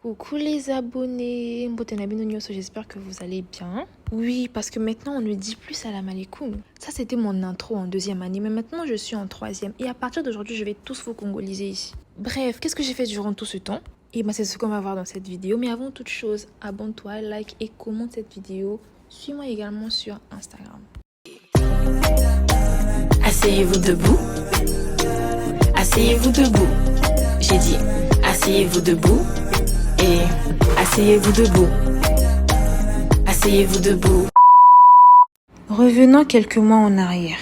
Coucou les abonnés, j'espère que vous allez bien. Oui, parce que maintenant on ne dit plus salam alaikum. Ça c'était mon intro en deuxième année, mais maintenant je suis en troisième. Et à partir d'aujourd'hui, je vais tous vous congoliser ici. Bref, qu'est-ce que j'ai fait durant tout ce temps? Et ben c'est ce qu'on va voir dans cette vidéo. Mais avant toute chose, abonne-toi, like et commente cette vidéo. Suis-moi également sur Instagram. Asseyez-vous debout. Asseyez-vous debout. J'ai dit, asseyez-vous debout. Et asseyez-vous debout. Asseyez-vous debout. Revenons quelques mois en arrière.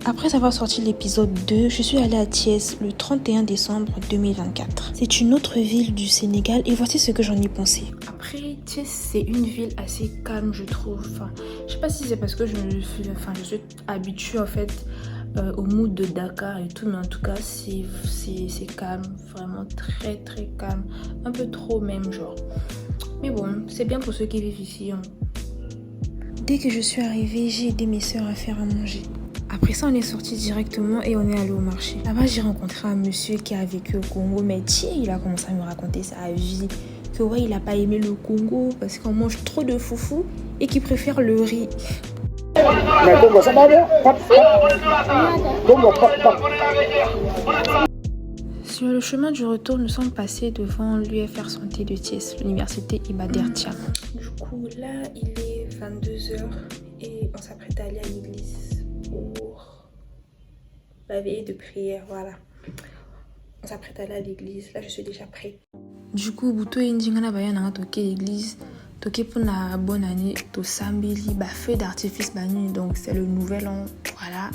Après avoir sorti l'épisode 2, je suis allée à Thiès le 31 décembre 2024. C'est une autre ville du Sénégal et voici ce que j'en ai pensé. Après, Thiès, c'est une ville assez calme, je trouve. Je sais pas si c'est parce que je suis habituée en fait au mood de Dakar et tout, mais en tout cas, c'est calme, vraiment très très calme. Un peu trop même, genre. Mais bon, c'est bien pour ceux qui vivent ici. Dès que je suis arrivée, j'ai aidé mes soeurs à faire à manger. Après ça, on est sorti directement et on est allé au marché. Là-bas, j'ai rencontré un monsieur qui a vécu au Congo, mais tiens, il a commencé à me raconter sa vie. Que ouais, il a pas aimé le Congo parce qu'on mange trop de foufou et qu'il préfère le riz. Sur le chemin du retour, nous sommes passés devant l'UFR Santé de Thiès, l'université Iba Der Thiam. Du coup, là, il est 22h et on s'apprête à aller à l'église pour la veillée de prière, voilà. On s'apprête à aller à l'église, là je suis déjà prête. Du coup, Bouto et Ndingana Bayana ont toqué l'église, toqué pour la bonne année, to Sambeli, feu d'artifice bani, donc c'est le nouvel an, voilà.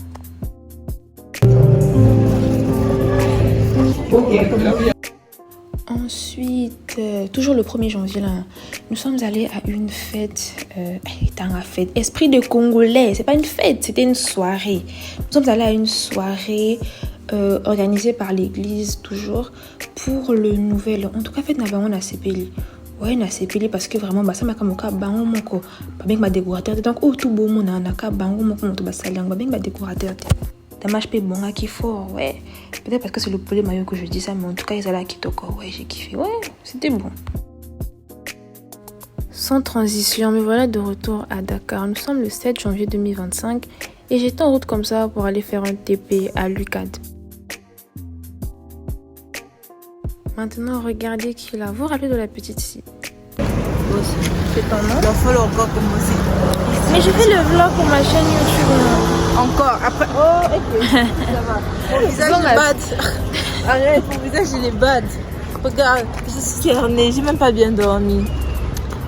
Ensuite, toujours le 1er janvier, là, nous sommes allés à une fête, esprit de Congolais, c'est pas une fête, c'était une soirée. Nous sommes allés à une soirée organisée par l'église, toujours, pour le nouvel an. En tout cas, fête n'a pas on CPL. Ouais, on a CPL parce que vraiment, ça m'a comme un bango moko, pas bien ma décorateur. Donc, tout beau monde a un bango moko, mon basaliang, pas bien ma décorateur. Dommage pas bon qu'il faut, ouais. Peut-être parce que c'est le premier que je dis ça, mais en tout cas, ils allaient à Kitoko, ouais, j'ai kiffé, ouais, c'était bon. Sans transition, me voilà de retour à Dakar. Nous sommes le 7 janvier 2025 et j'étais en route comme ça pour aller faire un TP à l'UCAD. Maintenant, regardez qui est là. Vous vous rappelez de la petite ici? C'est ton nom? Il va falloir encore commencer. Mais je fais le vlog pour ma chaîne YouTube. Encore, après. Oh, ok. Ça va. Mon visage est bad. Arrête, mon visage il est bad. Regarde, je suis cernée, j'ai même pas bien dormi.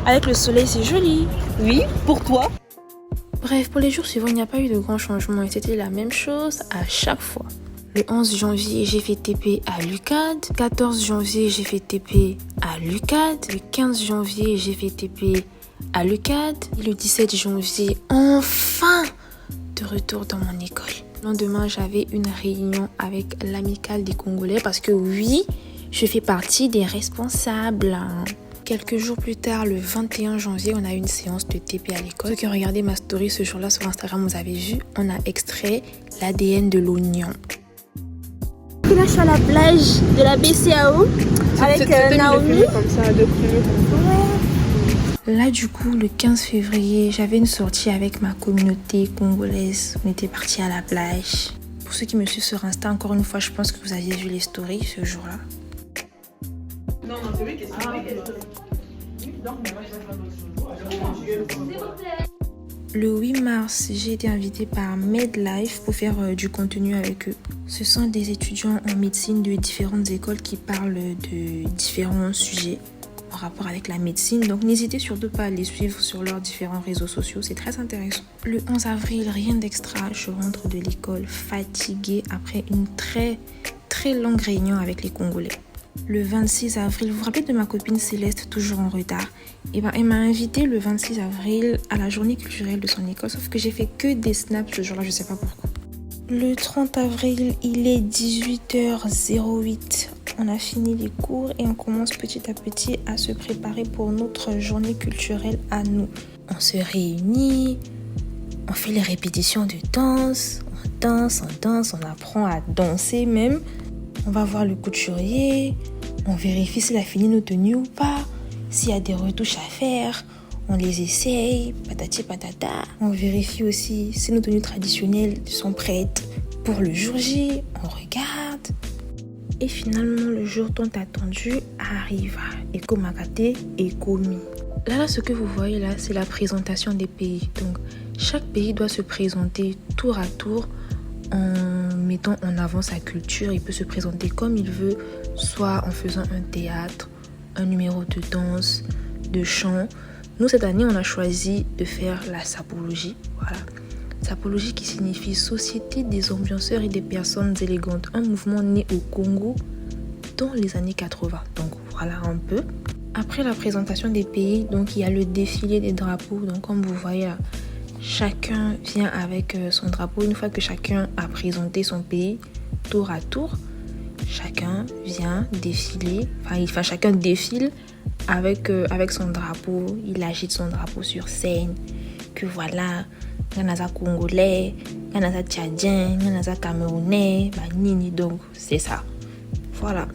Avec le soleil, c'est joli. Oui, pour toi. Bref, pour les jours suivants, il n'y a pas eu de grands changements et c'était la même chose à chaque fois. Le 11 janvier, j'ai fait TP à l'UCAD. 14 janvier, j'ai fait TP à l'UCAD. Le 15 janvier, j'ai fait TP à l'UCAD. Et le 17 janvier, enfin, de retour dans mon école. Le lendemain, j'avais une réunion avec l'amicale des Congolais parce que oui, je fais partie des responsables. Quelques jours plus tard, le 21 janvier, on a eu une séance de TP à l'école. Ceux qui ont regardé ma story ce jour-là sur Instagram, vous avez vu, on a extrait l'ADN de l'oignon. Là, je suis à la plage de la BCAO avec Naomi. Là, du coup, le 15 février, j'avais une sortie avec ma communauté congolaise. On était partis à la plage. Pour ceux qui me suivent sur Insta, encore une fois, je pense que vous aviez vu les stories ce jour-là. Non, c'est vrai que Le 8 mars, j'ai été invitée par MedLife pour faire du contenu avec eux. Ce sont des étudiants en médecine de différentes écoles qui parlent de différents sujets en rapport avec la médecine. Donc n'hésitez surtout pas à les suivre sur leurs différents réseaux sociaux, c'est très intéressant. Le 11 avril, rien d'extra, je rentre de l'école fatiguée après une très très longue réunion avec les Congolais. Le 26 avril, vous vous rappelez de ma copine Céleste, toujours en retard? Elle m'a invitée le 26 avril à la journée culturelle de son école, sauf que j'ai fait que des snaps ce jour-là, je sais pas pourquoi. Le 30 avril, il est 18h08. On a fini les cours et on commence petit à petit à se préparer pour notre journée culturelle à nous. On se réunit, on fait les répétitions de danse, on apprend à danser même. On va voir le couturier, On vérifie s'il a fini nos tenues ou pas, s'il y a des retouches à faire, on les essaye, patati patata. On vérifie aussi si nos tenues traditionnelles sont prêtes pour le jour J, on regarde. Et finalement, le jour tant attendu arriva. Eko Makate, Eko Mi. Là, ce que vous voyez là, c'est la présentation des pays. Donc, chaque pays doit se présenter tour à tour en mettant en avant sa culture. Il peut se présenter comme il veut, soit en faisant un théâtre, un numéro de danse, de chant. Nous, cette année, on a choisi de faire la sapologie. Voilà. Sapologie qui signifie Société des ambianceurs et des personnes élégantes. Un mouvement né au Congo dans les années 80. Donc, voilà un peu. Après la présentation des pays, donc il y a le défilé des drapeaux. Donc, comme vous voyez là, chacun vient avec son drapeau. Une fois que chacun a présenté son pays, tour à tour, chacun vient défiler. Enfin, chacun défile avec son drapeau. Il agite son drapeau sur scène. Que voilà, Ganaza Congolais, Ganaza Tchadien, Ganaza Camerounais, Nini. Donc, c'est ça. Voilà.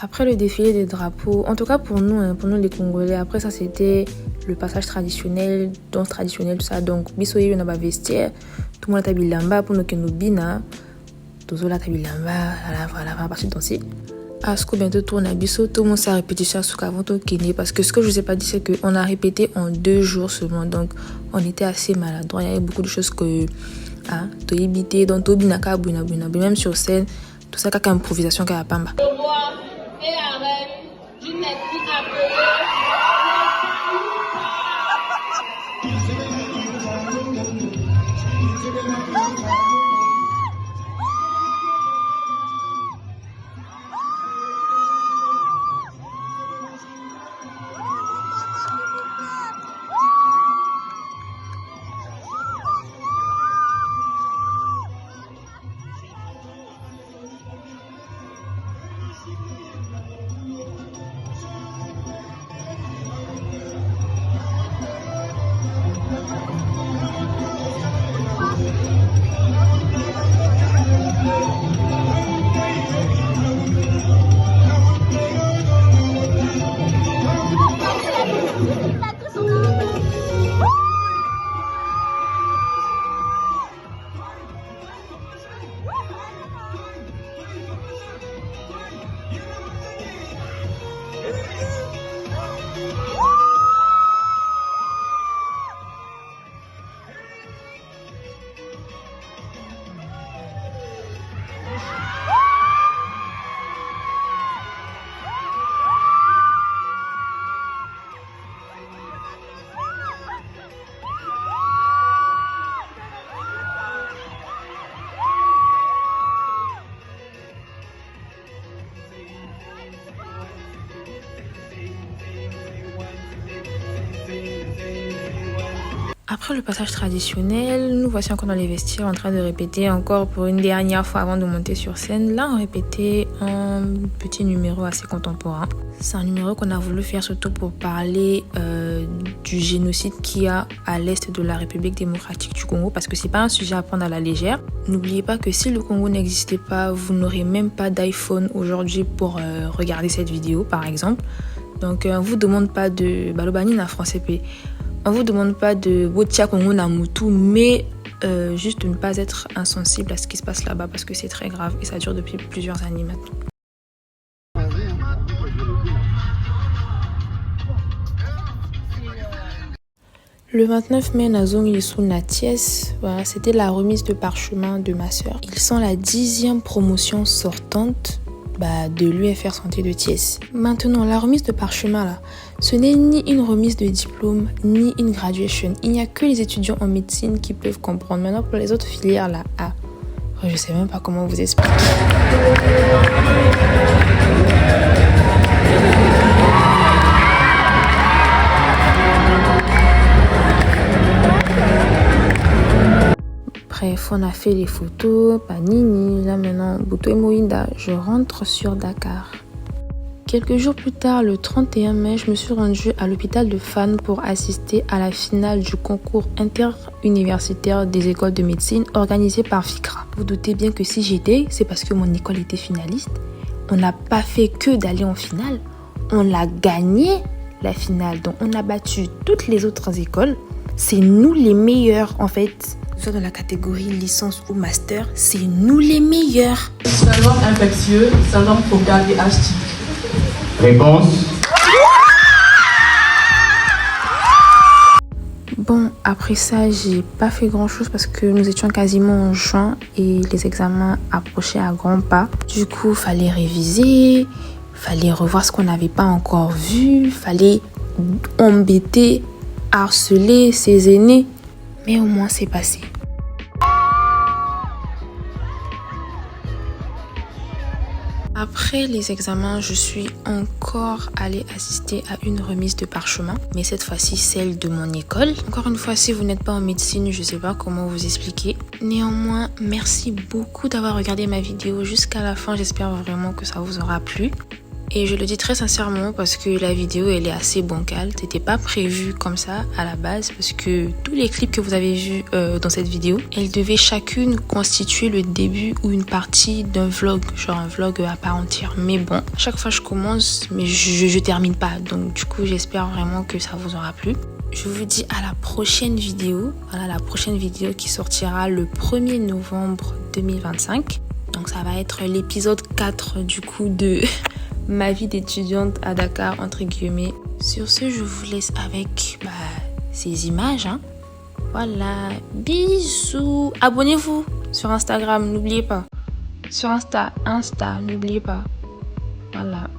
Après le défilé des drapeaux, en tout cas pour nous les Congolais, après ça c'était le passage traditionnel, danse traditionnelle, tout ça. Donc, bisoye on a vestiaire, tout le monde a bilamba pour nous que nous bina, tout le monde a bilamba, voilà, on va partir danser. À ce que bientôt tourne à biso, tout le monde s'est répété ça sous qu'avant tout kiné, parce que ce que je vous ai pas dit c'est qu'on a répété en 2 jours seulement, donc on était assez maladroit. Il y avait beaucoup de choses que tu évité, donc tu binaka buna même sur scène, tout ça qu'à improvisation qu'à pamba. Et la reine d'une maîtrise appelée. Après le passage traditionnel, nous voici encore dans les vestiaires en train de répéter encore pour une dernière fois avant de monter sur scène. Là, on répétait un petit numéro assez contemporain. C'est un numéro qu'on a voulu faire surtout pour parler du génocide qu'il y a à l'est de la République démocratique du Congo, parce que c'est pas un sujet à prendre à la légère. N'oubliez pas que si le Congo n'existait pas, vous n'aurez même pas d'iPhone aujourd'hui pour regarder cette vidéo, par exemple. Donc, on vous demande pas de balobani na français p. On vous demande pas de Botia Congo Namutu, mais juste de ne pas être insensible à ce qui se passe là-bas parce que c'est très grave et ça dure depuis plusieurs années maintenant. Le 29 mai, Nazong Yisou Naties, voilà, c'était la remise de parchemin de ma sœur. Ils sont la 10e promotion sortante de l'UFR Santé de Thiès. Maintenant, la remise de parchemin là, ce n'est ni une remise de diplôme, ni une graduation. Il n'y a que les étudiants en médecine qui peuvent comprendre. Maintenant, pour les autres filières là, je sais même pas comment vous expliquer. Bref, on a fait les photos, Panini, là maintenant, Bouto et Moïda, je rentre sur Dakar. Quelques jours plus tard, le 31 mai, je me suis rendue à l'hôpital de Fann pour assister à la finale du concours interuniversitaire des écoles de médecine organisé par FICRA. Vous doutez bien que si j'étais, c'est parce que mon école était finaliste. on n'a pas fait que d'aller en finale, on l'a gagné la finale. Donc on a battu toutes les autres écoles. C'est nous les meilleurs en fait. Soit dans la catégorie licence ou master, c'est nous les meilleurs. Syndrome infectieux, syndrome focal et H-type. Réponse. Bon, après ça, j'ai pas fait grand chose parce que nous étions quasiment en juin et les examens approchaient à grands pas. Du coup, fallait réviser, fallait revoir ce qu'on n'avait pas encore vu, fallait embêter, harceler ses aînés. Mais au moins, c'est passé. Après les examens, je suis encore allée assister à une remise de parchemin, mais cette fois-ci celle de mon école. Encore une fois, si vous n'êtes pas en médecine, je sais pas comment vous expliquer. Néanmoins, merci beaucoup d'avoir regardé ma vidéo jusqu'à la fin. J'espère vraiment que ça vous aura plu. Et je le dis très sincèrement parce que la vidéo elle est assez bancale. C'était pas prévu comme ça à la base parce que tous les clips que vous avez vus dans cette vidéo, elles devaient chacune constituer le début ou une partie d'un vlog, genre un vlog à part entière. Mais bon, à chaque fois je commence mais je termine pas. Donc du coup j'espère vraiment que ça vous aura plu. Je vous dis à la prochaine vidéo. Voilà la prochaine vidéo qui sortira le 1er novembre 2025. Donc ça va être l'épisode 4 du coup de ma vie d'étudiante à Dakar entre guillemets. Sur ce, je vous laisse avec ces images. Voilà, bisous. Abonnez-vous sur Instagram, n'oubliez pas. Sur Insta, n'oubliez pas. Voilà.